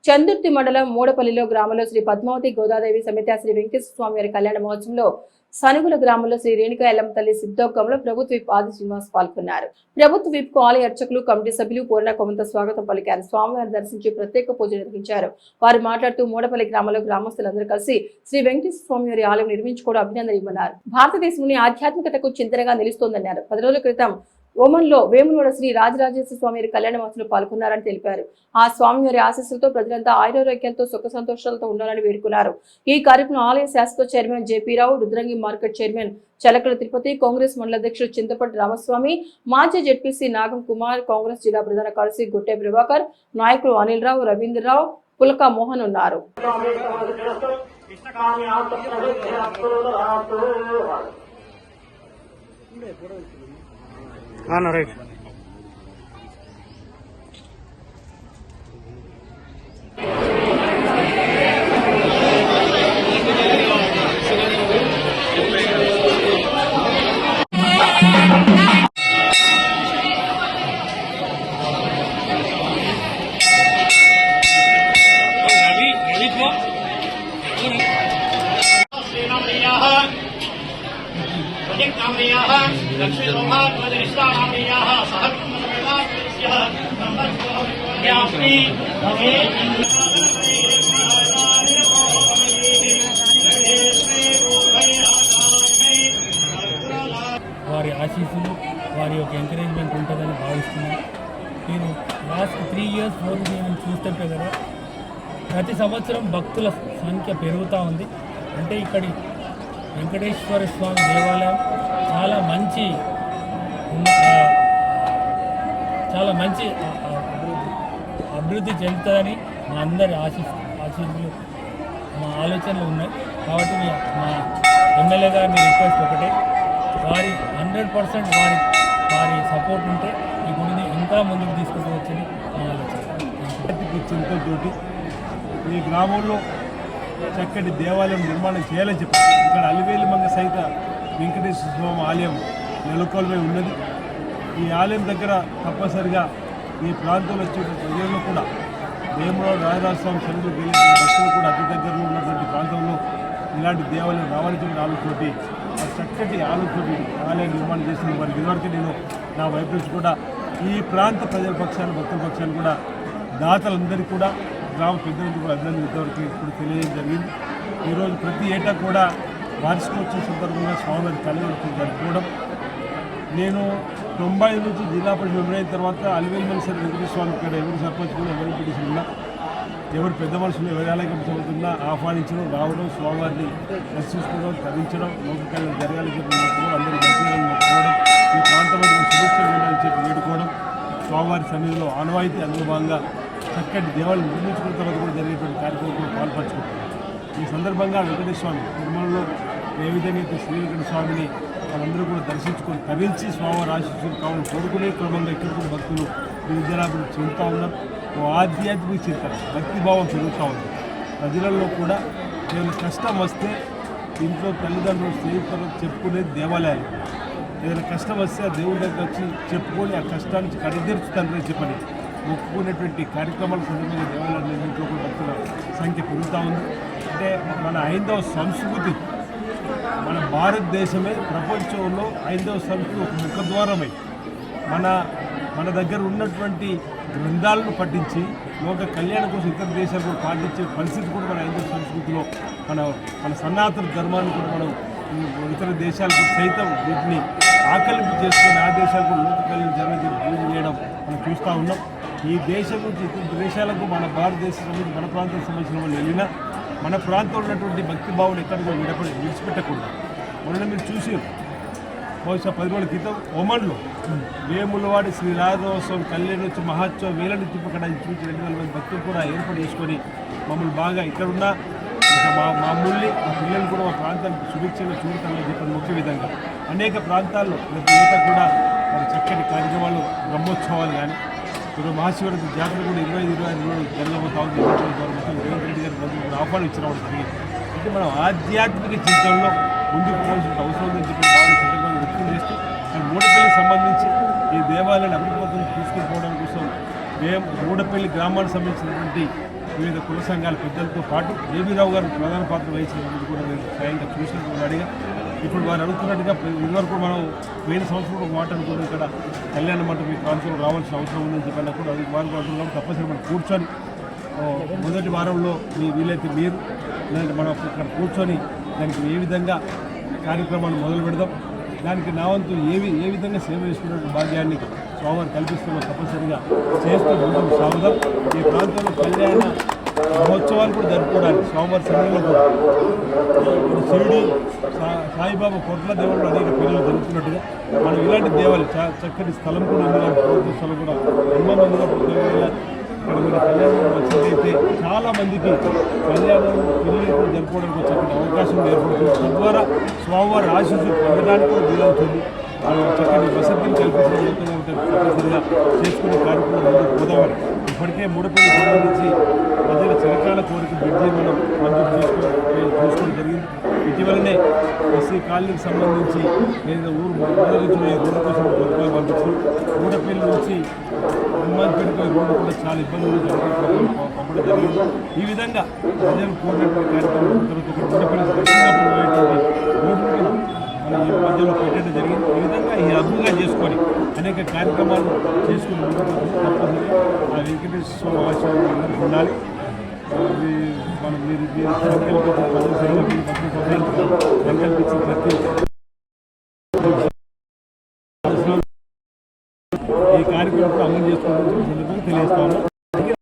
చందుర్తి మండలం మూడపల్లిలో గ్రామంలో శ్రీ పద్మావతి గోదాదేవి సమేత శ్రీ వెంకటేశ్వర స్వామి వారి కళ్యాణ మహోత్సవంలో సనుగుల గ్రామంలో శ్రీ రేణుకా ఎల్లమ్మ తల్లి సిద్ధోగంలో ప్రభుత్వ విప్ ఆది శ్రీనివాస్ పాల్గొన్నారు. ప్రభుత్వ విప్ కు ఆలయ అర్చకులు కమిటీ సభ్యులు పూర్ణ కొమంత స్వాగతం పలికారు. స్వామివారిని దర్శించి ప్రత్యేక పూజ నిర్వహించారు. వారు మాట్లాడుతూ మూడపల్లి గ్రామంలో గ్రామస్తులందరూ కలిసి శ్రీ వెంకటేశ్వర స్వామి వారి ఆలయం నిర్మించుకోవడం అభినందనీయమన్నారు. భారతదేశంలోని ఆధ్యాత్మికతకు చింతనగా నిలుస్తోందన్నారు. 10 రోజుల క్రితం ఓమన్లో వేములవాడ శ్రీ రాజరాజేశ్వర స్వామి కళ్యాణ మహోత్సవంలో పాల్గొన్నారని తెలిపారు. ఆ స్వామివారి ఆశీస్సులతో ప్రజలంతా ఆయురారోగ్యాలతో సుఖ సంతోషాలతో ఉండాలని వేడుకున్నారు. ఈ కార్యక్రమం ఆలయ శాశ్వత chairman JP Rao, Rudrangi market chairman Chalakala Tirupati, Congress మండల అధ్యక్షుడు చింతపట్టి రామస్వామి, మాజీ జెడ్పీసీ నాగం కుమార్, కాంగ్రెస్ జిల్లా ప్రధాన కార్యదర్శి గుట్టే ప్రభాకర్, నాయకులు అనిల్ రావు, రవీంద్రరావు, పులక మోహన్ ఉన్నారు. రైట్ వారి ఆశీస్సులు, వారి యొక్క ఎంకరేజ్మెంట్ ఉంటుందని భావిస్తున్నాను. నేను లాస్ట్ 3 years 4 years చూస్తుంటే కదా, ప్రతి సంవత్సరం భక్తుల సంఖ్య పెరుగుతూ ఉంది. అంటే ఇక్కడి వెంకటేశ్వర స్వామి దేవాలయం చాలా మంచి అభివృద్ధి చెందుతుందని మా అందరి ఆశీస్సులు, మా ఆలోచనలు ఉన్నాయి. కాబట్టి మా ఎమ్మెల్యే గారిని రిక్వెస్ట్ ఒకటే, వారి 100% వారి సపోర్ట్ ఉంటే ఈ గుడిని ఇంకా ముందుకు తీసుకుపోవచ్చని మా ఆలోచన. చింతలతోటి ఈ గ్రామంలో చక్కటి దేవాలయం నిర్మాణం చేయాలని చెప్పారు. ఇక్కడ అలివేలి మంగ సహిత వెంకటేశ్వర స్వామి ఆలయం నెలకొల్పై ఉన్నది. ఈ ఆలయం దగ్గర తప్పనిసరిగా ఈ ప్రాంతంలో వచ్చే ప్రజల్లో కూడా వేములవాడ రాజరాజస్వామి చంద్రుడు గెలిచిన భక్తులు కూడా అతి దగ్గరలో ఉన్నటువంటి ప్రాంతంలో ఇలాంటి దేవాలయం రావాలని చెప్పిన ఆలోచనతోటి చక్కటి ఆలోచనతోటి ఆలయం నిర్మాణం చేసిన వారికి ఇదివరకు నేను నా వైపు నుంచి కూడా ఈ ప్రాంత ప్రజల పక్షాన్ని భక్తుల పక్షాన్ని కూడా దాతలందరికీ కూడా గ్రామ పెద్దలందరూ కూడా అభినందన ఇంతవరకు ఇప్పుడు తెలియజేయడం జరిగింది. ఈరోజు ప్రతి ఏటా కూడా వార్షికోత్సవం సందర్భంగా స్వామివారి కళ్యాణోత్సవం జరుపుకోవడం. నేను 90 నుంచి జిల్లా పరిషత్ విడుదలైన తర్వాత అలివేలి మనిషి వెంకటేశ్వర స్వామి ఇక్కడ ఎవరు సర్పంచ్ కూడా ఎవరు పిటిషన్ ఉన్నా, ఎవరు పెద్ద మనుషులు ఎవరి ఆలయం చదువుతున్నా ఆహ్వానించడం, రావడం, స్వామివారిని దర్శించుకోవడం, తరించడం, లోక కళ్యాణం జరగాలని చెప్పి మొక్కుకోవడం, అందరి మంచిగా మొక్కుకోవడం, ఈ ప్రాంతంలో శుభేచ్ఛలు ఉండాలని చెప్పి వేడుకోవడం స్వామివారి సన్నిధిలో ఆనవాయితీ. అందులో భాగంగా చక్కటి దేవాలయం నిర్మించుకున్న తర్వాత కూడా జరిగేటువంటి కార్యక్రమంలో పాల్పంచుకుంటాం. ఈ సందర్భంగా వెంకటేశ్వర స్వామి తిరుమలలో ఏ విధంగా అయితే శ్రీ వెంకట స్వామిని వాళ్ళందరూ కూడా దర్శించుకొని తరించి స్వామివారి ఆశీస్సులు కావాలని కోరుకునే క్రమంగా ఇక్కడ కూడా భక్తులు విద్యాభివృద్ధి చెందుతూ ఉన్నారు. ఆధ్యాత్మిక చింతన, భక్తిభావం పెరుగుతూ ఉంది. ప్రజలలో కూడా ఏదైనా కష్టం వస్తే ఇంట్లో తల్లిదండ్రులు స్నేహితులు చెప్పుకునేది దేవాలయాలు. ఏదైనా కష్టం వస్తే ఆ దేవుడి దగ్గర వచ్చి చెప్పుకొని ఆ కష్టానికి కడితీర్చుతానని చెప్పని ఒప్పుకునేటువంటి కార్యక్రమాల సందర్భంగా దేవాలయాలు నిర్మించలో కూడా భక్తుల సంఖ్య పెరుగుతూ ఉంది. అంటే మన హైందవ సంస్కృతి, మన భారతదేశమే ప్రపంచంలో హైందవ సంస్కృతి ఒక ముఖద్వారమై మన దగ్గర ఉన్నటువంటి గ్రంథాలను పఠించి లోక కళ్యాణం కోసం ఇతర దేశాలు కూడా పాటించే పరిస్థితి కూడా మన హైందవ సంస్కృతిలో మన సనాతన ధర్మాన్ని కూడా మనం ఇతర దేశాలకు సైతం వీటిని ఆకలింపు చేసుకుని ఆ దేశాలకు లోక కళ్యాణం జరగని పూజ చేయడం మనం చూస్తూ ఉన్నాం. ఈ దేశం నుంచి ఇతర దేశాలకు మన భారతదేశం సంబంధించి మన ప్రాంతానికి సంబంధించిన వాళ్ళు వెళ్ళినా మన ప్రాంతంలో ఉన్నటువంటి భక్తి భావన ఎక్కడికి విడిచిపెట్టకుండా మొన్న మీరు చూసి బహుశా 10 రోజుల క్రితం ఒమన్లో వేములవాడి శ్రీ రాజరాజస్వామి కళ్యాణోత్సవ మహోత్సవం వేలని తిప్పకడ చూసి 2,000 మంది భక్తులు కూడా ఏర్పాటు చేసుకొని మమ్మల్ని బాగా ఇక్కడున్న మామూలు మా పిల్లలు కూడా మా ప్రాంతానికి శుభేచ్ఛగా చూడటాలని చెప్పిన ముఖ్య విధంగా అనేక ప్రాంతాల్లో ప్రతి ఏటా కూడా మరి చక్కటి కార్యక్రమాలు, బ్రహ్మోత్సవాలు కానీ ఈరోజు మహాశివరాత్రి జాతర కూడా 25 రోజులు జరగబోతా ఉంది. రేవంత్ రెడ్డి గారి మంత్రులు ఆహ్వానం ఇచ్చిన వాడు జరిగింది. అంటే మనం ఆధ్యాత్మిక చింతనలో ముందుకు పోవాల్సిన అవసరం ఉందని చెప్పి భావన సందర్భంగా వ్యక్తం చేస్తూ మూడపల్లికి సంబంధించి ఈ దేవాలయాన్ని అభివృద్ధి తీసుకుని పోవడం కోసం మూడపల్లి గ్రామానికి సంబంధించినటువంటి వివిధ కుల సంఘాల పెద్దలతో పాటు జేబీ రావు గారు ప్రధాన పాత్ర వహించినప్పుడు కూడా నేను స్వయంగా చూసినప్పుడు అడిగా. ఇప్పుడు వారు అడుగుతున్నట్టుగా ఇదివరకు మనం 1000 సంవత్సరాలు ఒక మాట అనుకున్నాం, ఇక్కడ కళ్యాణ మంటపం ఈ ప్రాంతంలో రావాల్సిన అవసరం ఉందని చెప్పినా కూడా అది వారు అంటున్నాం. తప్పనిసరి మనం కూర్చొని మొదటి వారంలో వీలైతే మీరు లేదంటే మనం ఇక్కడ కూర్చొని దానికి ఏ విధంగా కార్యక్రమాన్ని మొదలు పెడదాం, దానికి నా వంతు ఏ విధంగా సేవ చేసుకునే భాగ్యాన్ని స్వామివారు కల్పిస్తున్న తప్పనిసరిగా చేస్తూ ముందుకు సాగుదాం. ఈ ప్రాంతంలో కళ్యాణ మహోత్సవాలు కూడా జరుపుకోవడానికి స్వామివారి సన్నిధిలో కూడా షిరిడి సాయిబాబా కొట్ల దేవుళ్ళు అనేక పిల్లలు జరుపుకున్నట్టుగా మనం ఇలాంటి దేవాలయం చక్కటి స్థలం కూడా ఉంది, ప్రభుత్వ స్థలం కూడా నిర్మాణం ఉందిగా ఇక్కడ మీరు కళ్యాణం వచ్చినట్టయితే చాలా మందికి కళ్యాణం పిల్లలు కూడా జరుపుకోవడానికి చక్కటి అవకాశం ఏర్పడుతుంది. తద్వారా స్వామివారి ఆశీస్సులు పొందడానికి కూడా వీలవుతుంది. చక్కటి వసతిని కల్పించడం తప్పనిసరిగా చేసుకునే కార్యక్రమం ముందుకు పోదామని ఇప్పటికే మూడపల్లి సంబంధించి ప్రజల చిరకాల కోరిక బ్రిడ్జి మనం మంజూరు చూసుకోవడం జరిగింది. ఇటీవలనే ఎస్సీ కాలనీకి సంబంధించి నేను ఊరు నుంచి రోడ్డు కోసం ప్రభుత్వాలు పంపించి మూడపల్లి నుంచి హనుమాన్పేటకు రోడ్డు కూడా చాలా ఇబ్బందులు పంపడం జరిగింది. ఈ విధంగా ప్రజలు కోరినటువంటి కార్యక్రమం మూడపల్లి రోడ్డు మన ఈ మధ్యలో పెట్టడం జరిగింది. ఈ విధంగా ఈ అద్భుతంగా చేసుకొని అనేక కార్యక్రమాలు చేసుకుని తప్పనిసరి ఆ వెంకటేశ్వర స్వామి ఆశీర్వాదం ఉండాలి. మనం మీరు సంకల్పించి ప్రతి ఈ కార్యక్రమం అమలు చేసుకోవడం తెలియజేస్తాము.